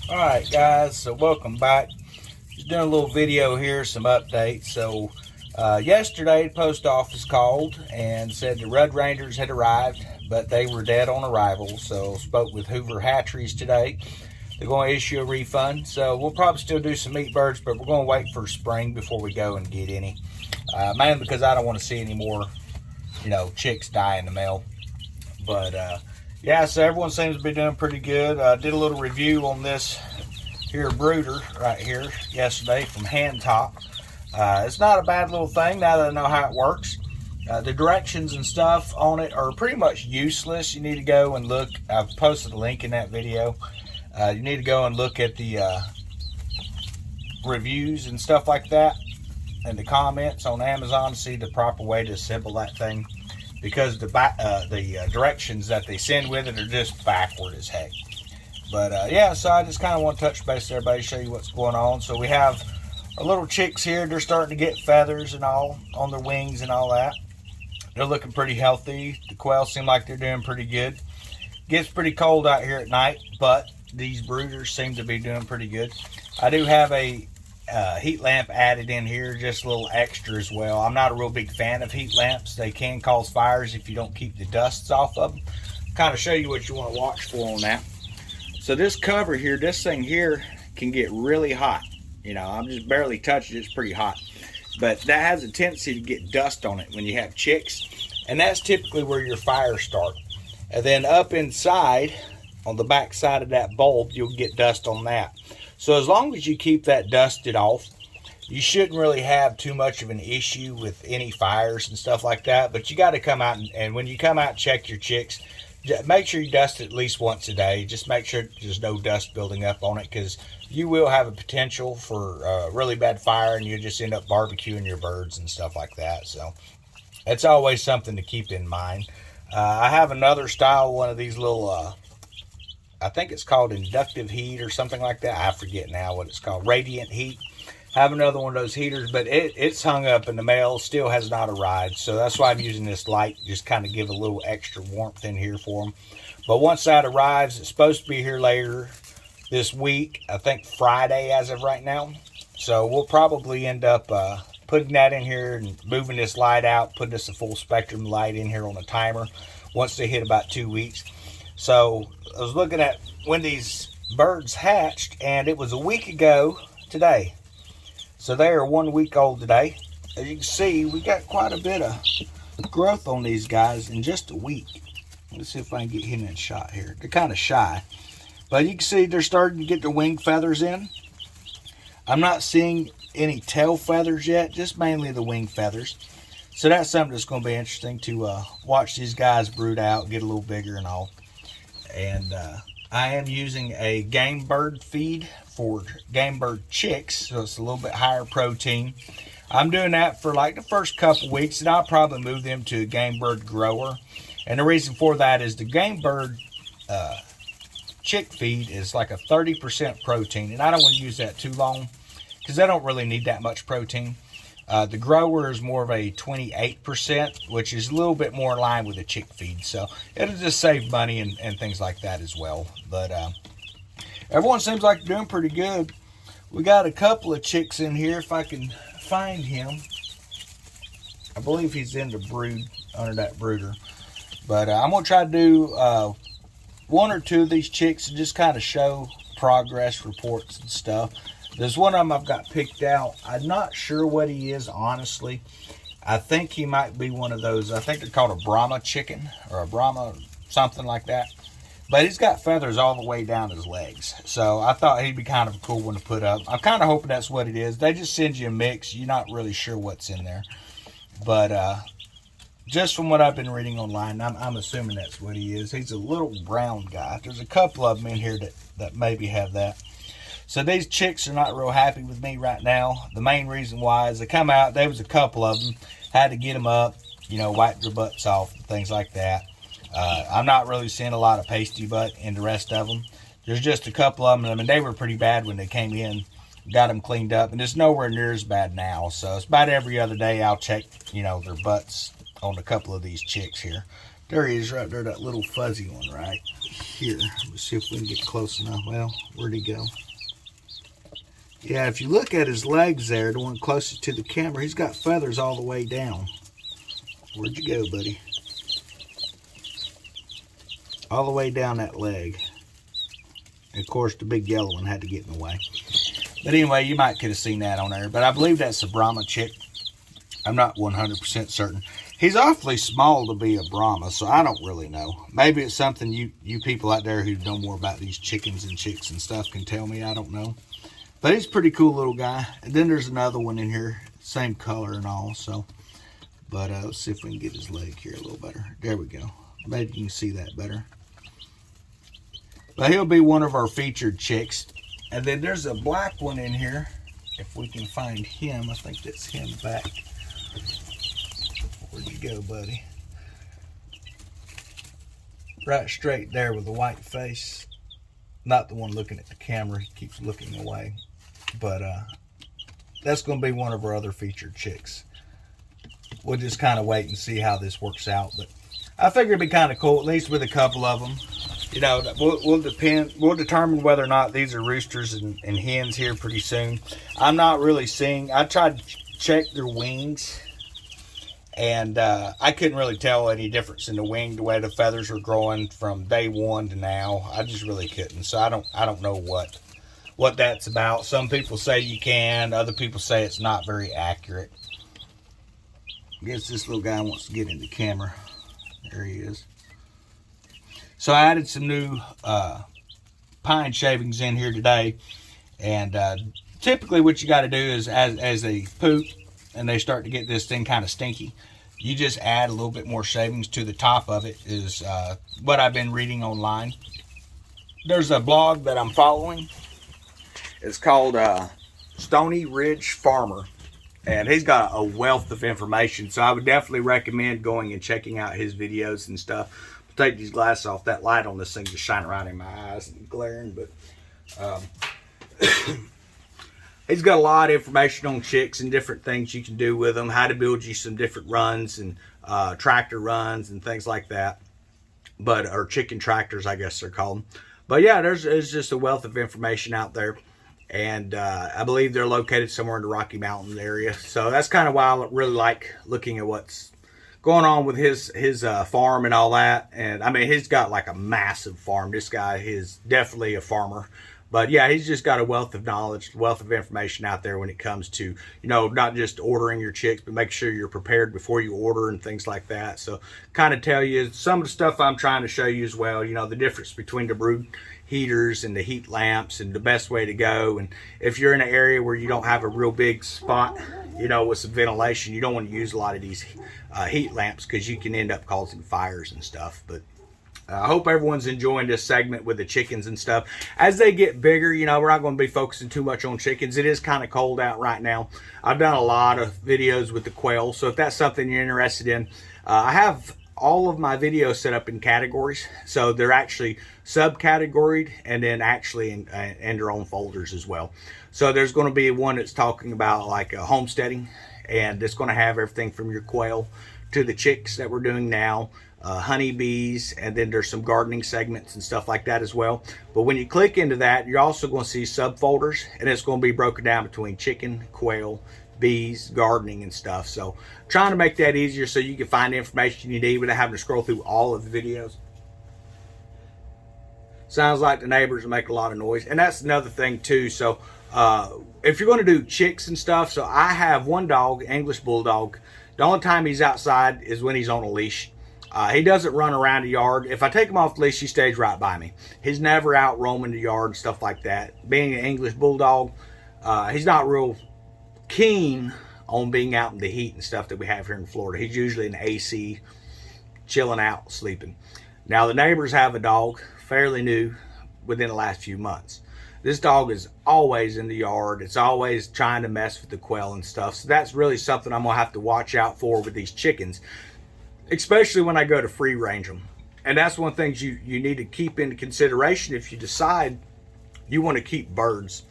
Alright guys, so welcome back. Just doing a little video here, some updates. So yesterday the post office called and said the Red Rangers had arrived, but they were dead on arrival. So spoke with Hoover Hatcheries today. They're going to issue a refund. So we'll probably still do some meat birds, but we're going to wait for spring before we go and get any. Mainly because I don't want to see any more, chicks die in the mail. But yeah, so everyone seems to be doing pretty good. Did a little review on this here brooder right here yesterday from Hand Top. It's not a bad little thing now that I know how it works. The directions and stuff on it are pretty much useless. You need to go and look. I've posted a link in that video. You need to go and look at the reviews and stuff like that and the comments on Amazon to see the proper way to assemble that thing, because the directions that they send with it are just backward as heck. But yeah, so I just kind of want to touch base with everybody, show you what's going on. So we have our little chicks here. They're starting to get feathers and all on their wings and all that. They're looking pretty healthy. The quails seem like they're doing pretty good. Gets pretty cold out here at night, but these brooders seem to be doing pretty good. I do have a heat lamp added in here, just a little extra as well. I'm not a real big fan of heat lamps. They can cause fires if you don't keep the dusts off of them. Kind of show you what you want to watch for on that. So this cover here, this thing here can get really hot. I'm just barely touching it, it's pretty hot. But that has a tendency to get dust on it when you have chicks. And that's typically where your fires start. And then up inside, on the back side of that bulb, you'll get dust on that. So as long as you keep that dusted off, you shouldn't really have too much of an issue with any fires and stuff like that. But you got to come out and when you come out and check your chicks, make sure you dust it at least once a day. Just make sure there's no dust building up on it, because you will have a potential for a really bad fire and you just end up barbecuing your birds and stuff like that. So it's always something to keep in mind. I have another style, one of these little I think it's called inductive heat or something like that. I forget now what it's called. Radiant heat. Have another one of those heaters, but it's hung up in the mail. Still has not arrived. So that's why I'm using this light. Just kind of give a little extra warmth in here for them. But once that arrives, it's supposed to be here later this week. I think Friday as of right now. So we'll probably end up putting that in here and moving this light out. Putting this a full spectrum light in here on a timer once they hit about 2 weeks. So I was looking at when these birds hatched, and it was a week ago today. So they are 1 week old today. As you can see, we got quite a bit of growth on these guys in just a week. Let's see if I can get him in shot here. They're kind of shy. But you can see they're starting to get their wing feathers in. I'm not seeing any tail feathers yet, just mainly the wing feathers. So that's something that's going to be interesting to watch these guys brood out, get a little bigger and all. And I am using a game bird feed for game bird chicks, so it's a little bit higher protein. I'm doing that for like the first couple weeks, and I'll probably move them to a game bird grower. And the reason for that is the game bird chick feed is like a 30% protein, and I don't want to use that too long because I don't really need that much protein. The grower is more of a 28%, which is a little bit more in line with the chick feed. So it'll just save money and things like that as well. But everyone seems like they're doing pretty good. We got a couple of chicks in here, if I can find him. I believe he's in the brood, under that brooder. But I'm going to try to do one or two of these chicks and just kind of show progress reports and stuff. There's one of them I've got picked out. I'm not sure what he is, honestly. I think he might be one of those, I think they're called a Brahma chicken, or a Brahma something like that. But he's got feathers all the way down his legs. So I thought he'd be kind of a cool one to put up. I'm kind of hoping that's what it is. They just send you a mix. You're not really sure what's in there. But just from what I've been reading online, I'm assuming that's what he is. He's a little brown guy. There's a couple of them in here that maybe have that. So these chicks are not real happy with me right now. The main reason why is they come out, there was a couple of them, had to get them up, wipe their butts off, and things like that. I'm not really seeing a lot of pasty butt in the rest of them. There's just a couple of them. I mean, they were pretty bad when they came in, got them cleaned up, and it's nowhere near as bad now. So it's about every other day I'll check, their butts on a couple of these chicks here. There he is right there, that little fuzzy one right here. Let's see if we can get close enough. Well, where'd he go? Yeah, if you look at his legs there, the one closest to the camera, he's got feathers all the way down. Where'd you go, buddy? All the way down that leg. And of course, the big yellow one had to get in the way. But anyway, you might could have seen that on there. But I believe that's a Brahma chick. I'm not 100% certain. He's awfully small to be a Brahma, so I don't really know. Maybe it's something you people out there who know more about these chickens and chicks and stuff can tell me. I don't know. But he's a pretty cool little guy. And then there's another one in here. Same color and all. So, but let's see if we can get his leg here a little better. There we go. Maybe you can see that better. But he'll be one of our featured chicks. And then there's a black one in here. If we can find him. I think that's him back. Where'd you go, buddy? Right straight there with the white face. Not the one looking at the camera. He keeps looking away. But that's going to be one of our other featured chicks. We'll just kind of wait and see how this works out. But I figure it'd be kind of cool, at least with a couple of them. You know, we'll determine whether or not these are roosters and hens here pretty soon. I'm not really seeing. I tried to check their wings. And I couldn't really tell any difference in the wing, the way the feathers were growing from day one to now. I just really couldn't. So I don't know what that's about. Some people say you can. Other people say it's not very accurate. I guess this little guy wants to get in the camera. There he is. So I added some new pine shavings in here today. And typically what you got to do is as they poop, and they start to get this thing kind of stinky, you just add a little bit more shavings to the top of it, is what I've been reading online. There's a blog that I'm following. It's called Stony Ridge Farmer, and he's got a wealth of information, so I would definitely recommend going and checking out his videos and stuff. I'll take these glasses off. That light on this thing just shining right in my eyes and glaring, but he's got a lot of information on chicks and different things you can do with them, how to build you some different runs and tractor runs and things like that. But, or chicken tractors, I guess they're called. But yeah, there's just a wealth of information out there. And I believe they're located somewhere in the Rocky Mountain area. So that's kind of why I really like looking at what's going on with his farm and all that. And I mean, he's got like a massive farm. This guy is definitely a farmer. But yeah, he's just got a wealth of knowledge, wealth of information out there when it comes to, you know, not just ordering your chicks, but make sure you're prepared before you order and things like that. So kind of tell you some of the stuff I'm trying to show you as well, you know, the difference between the brood heaters and the heat lamps and the best way to go. And if you're in an area where you don't have a real big spot, you know, with some ventilation, you don't want to use a lot of these heat lamps because you can end up causing fires and stuff. But I hope everyone's enjoying this segment with the chickens and stuff. As they get bigger, you know, we're not going to be focusing too much on chickens. It is kind of cold out right now. I've done a lot of videos with the quail, so if that's something you're interested in, I have all of my videos set up in categories. So they're actually subcategoried and then actually in their own folders as well. So there's going to be one that's talking about like homesteading, and it's going to have everything from your quail to the chicks that we're doing now. Honeybees, and then there's some gardening segments and stuff like that as well. But when you click into that, you're also going to see subfolders, and it's going to be broken down between chicken, quail, bees, gardening, and stuff. So trying to make that easier so you can find the information you need without having to scroll through all of the videos. Sounds like the neighbors make a lot of noise, and that's another thing too. So if you're going to do chicks and stuff, so I have one dog, English Bulldog. The only time he's outside is when he's on a leash. He doesn't run around the yard. If I take him off the leash, he stays right by me. He's never out roaming the yard and stuff like that. Being an English Bulldog, he's not real keen on being out in the heat and stuff that we have here in Florida. He's usually in the AC, chilling out, sleeping. Now, the neighbors have a dog, fairly new, within the last few months. This dog is always in the yard. It's always trying to mess with the quail and stuff. So that's really something I'm going to have to watch out for with these chickens, especially when I go to free range them. And that's one of the things you need to keep into consideration if you decide you want to keep birds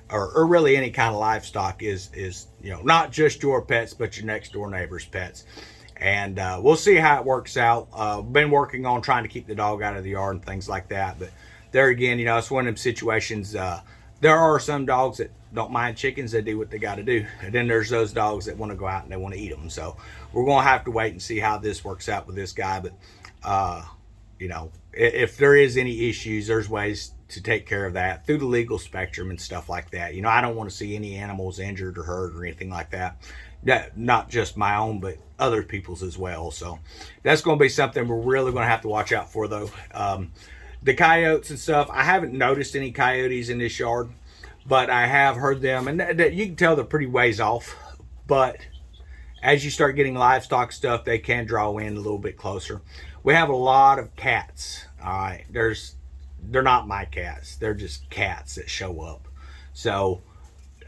or really any kind of livestock is, you know, not just your pets, but your next door neighbor's pets. And we'll see how it works out. Been working on trying to keep the dog out of the yard and things like that. But there again, it's one of them situations. There are some dogs that don't mind chickens. They do what they got to do. And then there's those dogs that want to go out and they want to eat them. So we're going to have to wait and see how this works out with this guy. But, if there is any issues, there's ways to take care of that through the legal spectrum and stuff like that. I don't want to see any animals injured or hurt or anything like that. Not just my own, but other people's as well. So that's going to be something we're really going to have to watch out for, though. The coyotes and stuff, I haven't noticed any coyotes in this yard, but I have heard them, and you can tell they're pretty ways off. But as you start getting livestock stuff, they can draw in a little bit closer. We have a lot of cats. All right, they're not my cats. They're just cats that show up. So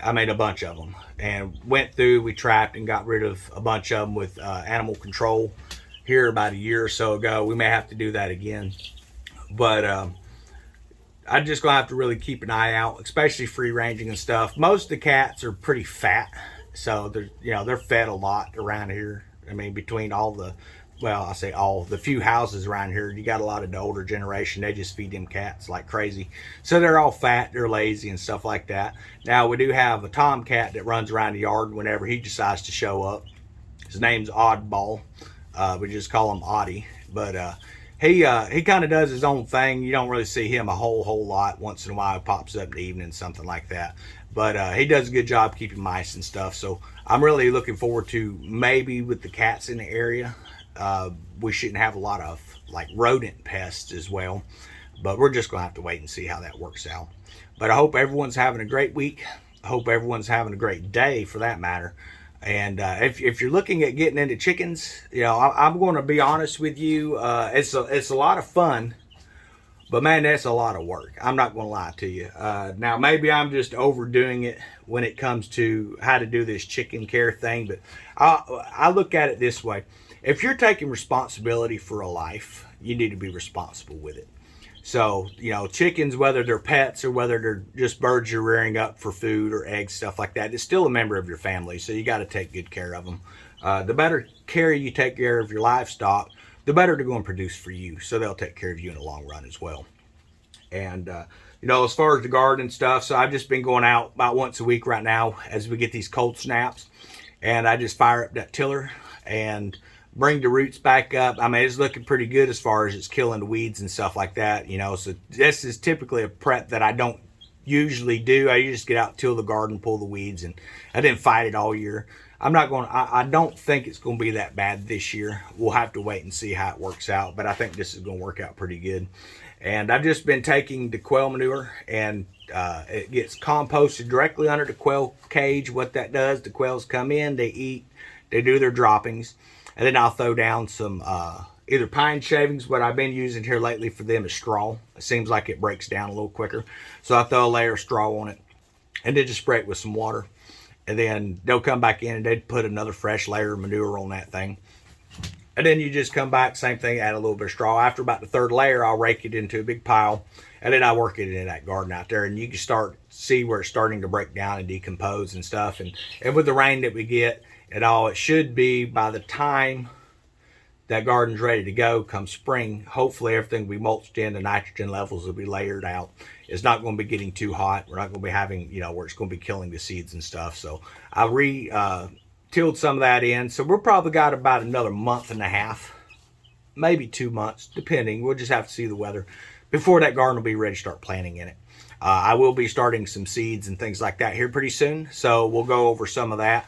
I made a bunch of them and we trapped and got rid of a bunch of them with animal control here about a year or so ago. We may have to do that again. But I'm just going to have to really keep an eye out, especially free ranging and stuff. Most of the cats are pretty fat. So they're fed a lot around here. I mean, between the few houses around here, you got a lot of the older generation. They just feed them cats like crazy. So they're all fat, they're lazy and stuff like that. Now we do have a tomcat that runs around the yard whenever he decides to show up. His name's Oddball. We just call him Oddie. But he kind of does his own thing. You don't really see him a whole lot. Once in a while he pops up in the evening, something like that. But he does a good job keeping mice and stuff. So I'm really looking forward to, maybe with the cats in the area, we shouldn't have a lot of like rodent pests as well. But we're just going to have to wait and see how that works out. But I hope everyone's having a great week. I hope everyone's having a great day, for that matter. And if you're looking at getting into chickens, I'm going to be honest with you. It's a lot of fun. But man, that's a lot of work. I'm not going to lie to you. Now, maybe I'm just overdoing it when it comes to how to do this chicken care thing. But I look at it this way. If you're taking responsibility for a life, you need to be responsible with it. So, chickens, whether they're pets or whether they're just birds you're rearing up for food or eggs, stuff like that, it's still a member of your family. So you got to take good care of them. The better care you take care of your livestock, the better they're going to produce for you. So they'll take care of you in the long run as well. And, as far as the garden and stuff, so I've just been going out about once a week right now as we get these cold snaps. And I just fire up that tiller and bring the roots back up. I mean, it's looking pretty good as far as it's killing the weeds and stuff like that. So this is typically a prep that I don't usually do. I just get out, till the garden, pull the weeds, and I didn't fight it all year. I don't think it's going to be that bad this year. We'll have to wait and see how it works out, but I think this is going to work out pretty good. And I've just been taking the quail manure, and it gets composted directly under the quail cage. What that does, the quails come in, they eat, they do their droppings, and then I'll throw down some either pine shavings. What I've been using here lately for them is straw. It seems like it breaks down a little quicker. So I throw a layer of straw on it, and then just spray it with some water. And then they'll come back in and they'd put another fresh layer of manure on that thing. And then you just come back, same thing, add a little bit of straw. After about the third layer, I'll rake it into a big pile, and then I work it in that garden out there. And you can see where it's starting to break down and decompose and stuff. And with the rain that we get and all, it should be, by the time that garden's ready to go come spring, hopefully everything will be mulched in, the nitrogen levels will be layered out. It's not going to be getting too hot. We're not going to be having, where it's going to be killing the seeds and stuff. So I tilled some of that in. So we're probably got about another month and a half, maybe 2 months, depending. We'll just have to see the weather before that garden will be ready to start planting in it. I will be starting some seeds and things like that here pretty soon. So we'll go over some of that.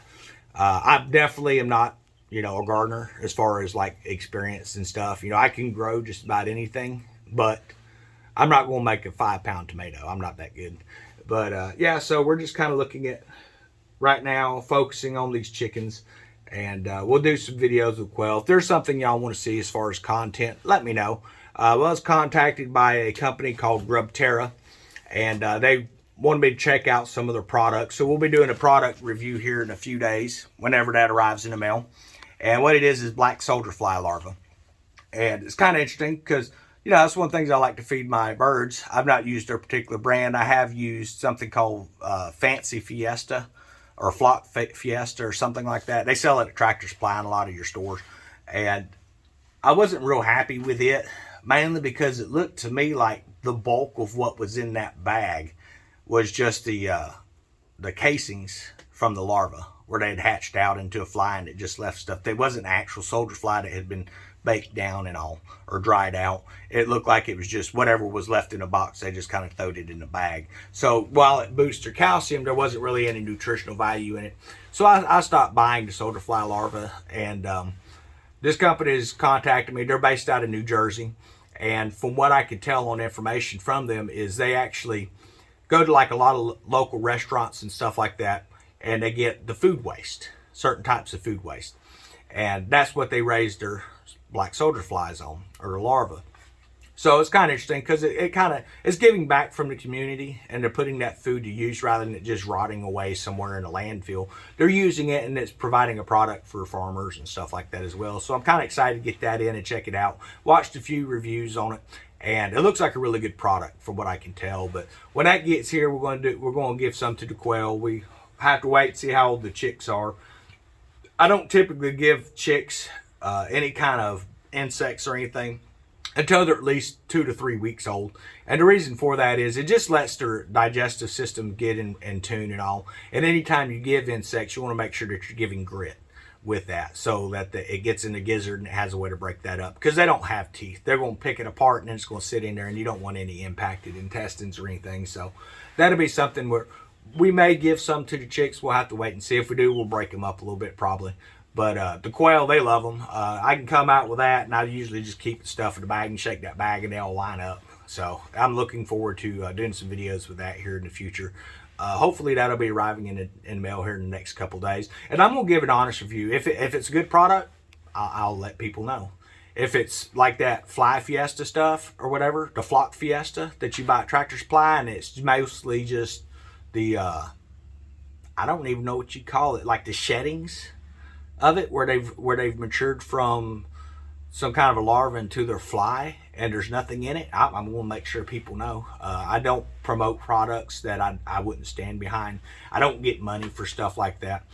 I definitely am not, a gardener as far as like experience and stuff. I can grow just about anything, but I'm not going to make a 5-pound tomato. I'm not that good. But yeah, so we're just kind of looking at right now, focusing on these chickens, and we'll do some videos with quail. If there's something y'all want to see as far as content, let me know. I was contacted by a company called Grubterra, and they wanted me to check out some of their products. So we'll be doing a product review here in a few days, whenever that arrives in the mail. And what it is black soldier fly larva. And it's kind of interesting because, that's one of the things I like to feed my birds. I've not used their particular brand. I have used something called Fancy Fiesta or Flock Fiesta or something like that. They sell it at Tractor Supply and a lot of your stores. And I wasn't real happy with it, mainly because it looked to me like the bulk of what was in that bag was just the casings from the larva, where they had hatched out into a fly and it just left stuff. There wasn't an actual soldier fly that had been baked down and all, or dried out. It looked like it was just whatever was left in a box. They just kind of throwed it in the bag. So while it boosts your calcium, there wasn't really any nutritional value in it. So I stopped buying the soldier fly larva, and this company has contacted me. They're based out of New Jersey, and from what I could tell on information from them is they actually go to like a lot of local restaurants and stuff like that, and they get the food waste, certain types of food waste, and that's what they raise their black soldier flies on, or larva. So it's kind of interesting because it kind of is giving back from the community, and they're putting that food to use rather than it just rotting away somewhere in a landfill. They're using it, and it's providing a product for farmers and stuff like that as well. So I'm kind of excited to get that in and check it out. Watched a few reviews on it, and it looks like a really good product from what I can tell. But when that gets here, we're going to give some to the quail. We have to wait and see how old the chicks are. I don't typically give chicks any kind of insects or anything until they're at least 2 to 3 weeks old. And the reason for that is it just lets their digestive system get in tune and all. And anytime you give insects, you want to make sure that you're giving grit with that, so that it gets in the gizzard and it has a way to break that up, because they don't have teeth. They're going to pick it apart and then it's going to sit in there, and you don't want any impacted intestines or anything. So that'll be something where we may give some to the chicks. We'll have to wait and see. If we do, we'll break them up a little bit probably. But the quail, they love them. I can come out with that, and I usually just keep the stuff in the bag and shake that bag, and they all line up. So I'm looking forward to doing some videos with that here in the future. Hopefully that'll be arriving in the mail here in the next couple days. And I'm going to give an honest review. If it's a good product, I'll let people know. If it's like that Fly Fiesta stuff or whatever, the Flock Fiesta that you buy at Tractor Supply, and it's mostly just the, I don't even know what you call it, like the sheddings of it, where they've matured from some kind of a larva into their fly, and there's nothing in it. I'm going to make sure people know. I don't promote products that I wouldn't stand behind. I don't get money for stuff like that.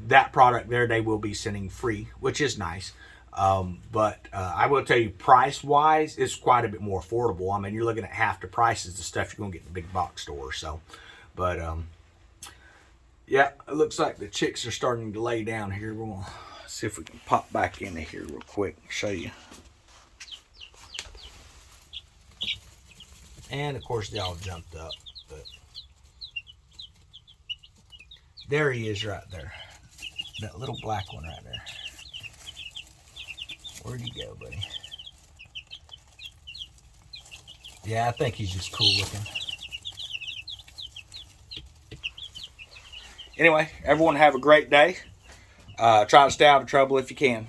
That product there, they will be sending free, which is nice. But I will tell you, price wise, it's quite a bit more affordable. I mean, you're looking at half the prices of stuff you're going to get in the big box store. So, but yeah, it looks like the chicks are starting to lay down here. We're going to see if we can pop back into here real quick and show you. And of course, they all jumped up. But there he is right there. That little black one right there. Where'd he go, buddy? Yeah, I think he's just cool looking. Anyway, everyone have a great day. Try to stay out of trouble if you can.